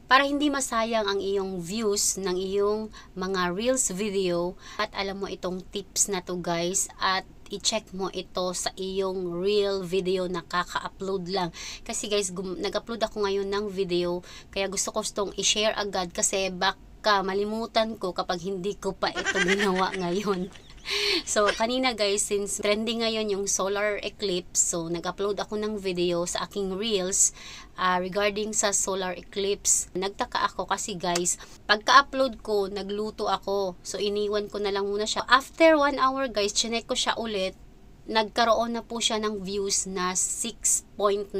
para hindi masayang ang iyong views ng iyong mga reels video. At alam mo itong tips na to guys, at i-check mo ito sa iyong reel video na kaka-upload lang. Kasi guys, nag-upload ako ngayon ng video, kaya gusto ko itong i-share agad kasi baka malimutan ko kapag hindi ko pa ito ginawa ngayon. So, kanina guys, since trending ngayon yung solar eclipse, so nag-upload ako ng video sa aking reels regarding sa solar eclipse. Nagtaka ako kasi guys, pagka-upload ko, nagluto ako. So, iniwan ko na lang muna siya. After 1 hour guys, chinek ko siya ulit. Nagkaroon na po siya ng views na 6.9k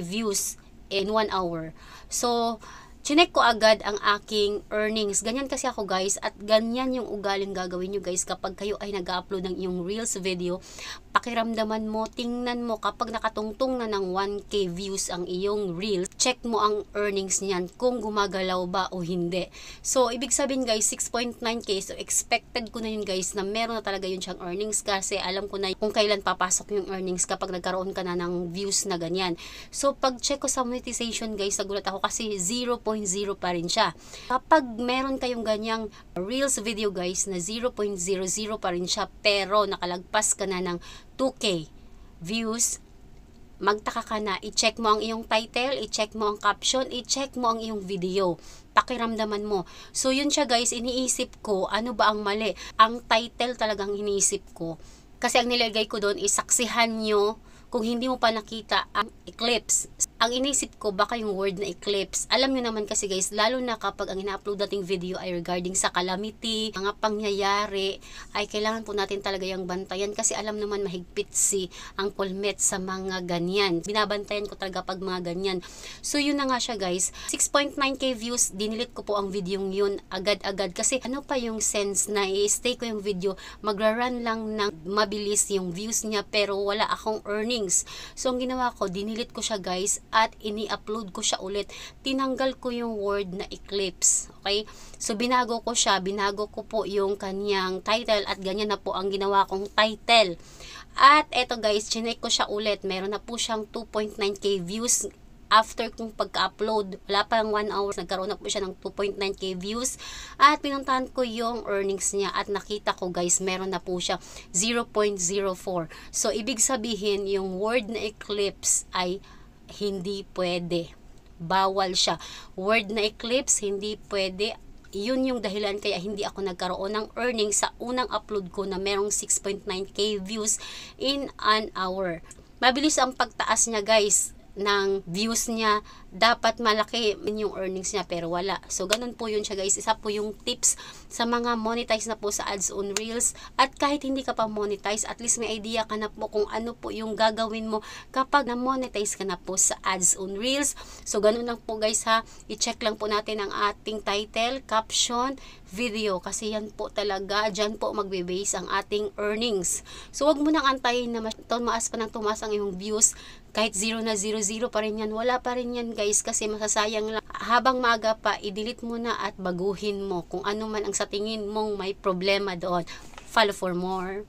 views in 1 hour. So, chinek ko agad ang aking earnings. Ganyan kasi ako guys, at ganyan yung ugaling gagawin nyo guys kapag kayo ay nag-upload ng iyong reels video. Pakiramdaman mo, tingnan mo kapag nakatungtong na ng 1k views ang iyong reels, check mo ang earnings niyan kung gumagalaw ba o hindi. So, ibig sabihin guys, 6.9k, so expected ko na yun guys na meron na talaga yun siyang earnings kasi alam ko na kung kailan papasok yung earnings kapag nagkaroon ka na ng views na ganyan. So, pag check ko sa monetization guys, nagulat ako kasi 0.0 pa rin siya. Kapag meron kayong ganyang reels video guys na 0.00 pa rin siya pero nakalagpas ka na ng 2k views, magtaka ka na, i-check mo ang iyong title, i-check mo ang caption, i-check mo ang iyong video. Pakiramdaman mo. So yun siya guys, iniisip ko, ano ba ang mali? Ang title talagang iniisip ko. Kasi ang nilagay ko doon is saksihan nyo kung hindi mo pa nakita ang eclipse. Ang inisip ko, baka yung word na eclipse. Alam nyo naman kasi guys, lalo na kapag ang ina-upload nating video ay regarding sa calamity, mga pangyayari, ay kailangan po natin talaga yung bantayan kasi alam naman mahigpit si ang Colmet sa mga ganyan. Binabantayan ko talaga pag mga ganyan. So yun na nga siya guys. 6.9k views, dinilit ko po ang video yun agad-agad kasi ano pa yung sense na i-stay ko yung video, magra-run lang ng mabilis yung views niya pero wala akong earnings. So ang ginawa ko, dinilit ko siya guys at ini-upload ko siya ulit. Tinanggal ko yung word na eclipse. Okay? So binago ko siya, binago ko po yung kanyang title at ganyan na po ang ginawa kong title. At eto guys, chinek ko siya ulit. Meron na po siyang 2.9k views after kong pagka-upload. Wala pa lang 1 hour, nagkaroon na po siya ng 2.9k views. At pinuntahan ko yung earnings niya at nakita ko guys, meron na po siya 0.04. So, ibig sabihin, yung word na eclipse ay hindi pwede. Bawal siya. Word na eclipse, hindi pwede. Yun yung dahilan kaya hindi ako nagkaroon ng earnings sa unang upload ko na merong 6.9k views in an hour. Mabilis ang pagtaas niya guys ng views niya, dapat malaki yung earnings niya pero wala. So ganun po yun siya guys. Isa po yung tips sa mga monetize na po sa ads on reels, at kahit hindi ka pa monetize, at least may idea ka na po kung ano po yung gagawin mo kapag na monetize ka na po sa ads on reels. So ganun lang po guys ha, i-check lang po natin ang ating title, caption, video kasi yan po talaga, dyan po magbe-base ang ating earnings. So wag mo nang antayin na tumaas pa ng tumaas ang iyong views. Kahit 0 na 0 pa rin yan, wala pa rin yan guys kasi masasayang lang. Habang maaga pa, i-delete mo na at baguhin mo kung ano man ang sa tingin mong may problema doon. Follow for more.